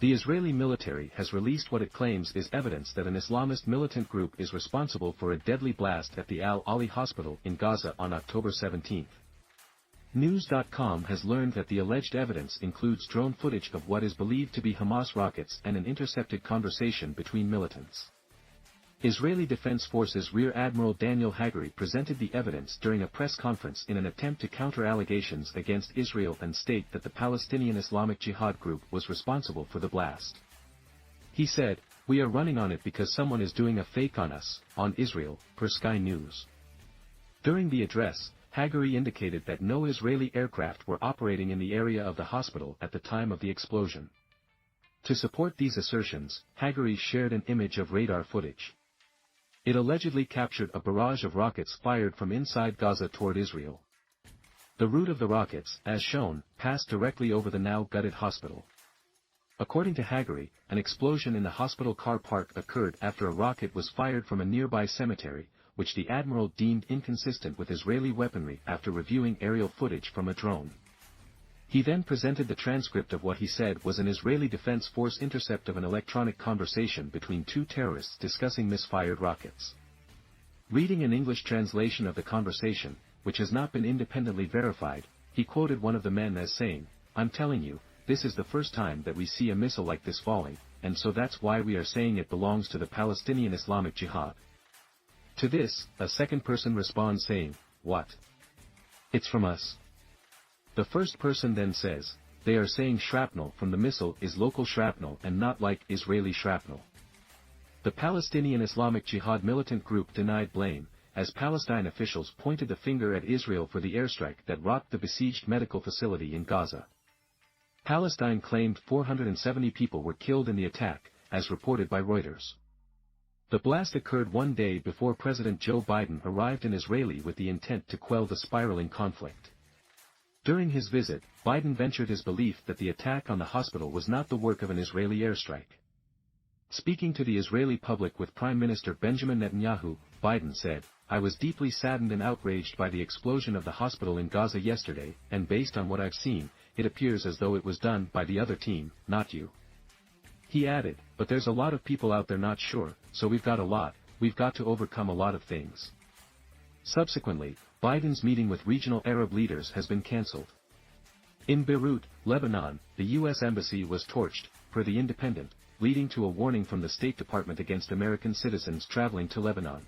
The Israeli military has released what it claims is evidence that an Islamist militant group is responsible for a deadly blast at the Al-Ali hospital in Gaza on October 17. News.com has learned that the alleged evidence includes drone footage of what is believed to be Hamas rockets and an intercepted conversation between militants. Israeli Defense Forces Rear Admiral Daniel Hagari presented the evidence during a press conference in an attempt to counter allegations against Israel and state that the Palestinian Islamic Jihad group was responsible for the blast. He said, "We are running on it because someone is doing a fake on us, on Israel," per Sky News. During the address, Hagari indicated that no Israeli aircraft were operating in the area of the hospital at the time of the explosion. To support these assertions, Hagari shared an image of radar footage. It allegedly captured a barrage of rockets fired from inside Gaza toward Israel. The route of the rockets, as shown, passed directly over the now gutted hospital. According to Hagari, an explosion in the hospital car park occurred after a rocket was fired from a nearby cemetery, which the admiral deemed inconsistent with Israeli weaponry after reviewing aerial footage from a drone. He then presented the transcript of what he said was an Israeli Defense Force intercept of an electronic conversation between two terrorists discussing misfired rockets. Reading an English translation of the conversation, which has not been independently verified, he quoted one of the men as saying, "I'm telling you, this is the first time that we see a missile like this falling, and so that's why we are saying it belongs to the Palestinian Islamic Jihad." To this, a second person responds saying, "What? It's from us." The first person then says, "They are saying shrapnel from the missile is local shrapnel and not like Israeli shrapnel." The Palestinian Islamic Jihad militant group denied blame, as Palestine officials pointed the finger at Israel for the airstrike that rocked the besieged medical facility in Gaza. Palestine claimed 470 people were killed in the attack, as reported by Reuters. The blast occurred one day before President Joe Biden arrived in Israel with the intent to quell the spiraling conflict. During his visit, Biden ventured his belief that the attack on the hospital was not the work of an Israeli airstrike. Speaking to the Israeli public with Prime Minister Benjamin Netanyahu, Biden said, "I was deeply saddened and outraged by the explosion of the hospital in Gaza yesterday, and based on what I've seen, it appears as though it was done by the other team, not you." He added, "But there's a lot of people out there not sure, so we've got to overcome a lot of things." Subsequently, Biden's meeting with regional Arab leaders has been cancelled. In Beirut, Lebanon, the U.S. embassy was torched, per The Independent, leading to a warning from the State Department against American citizens traveling to Lebanon.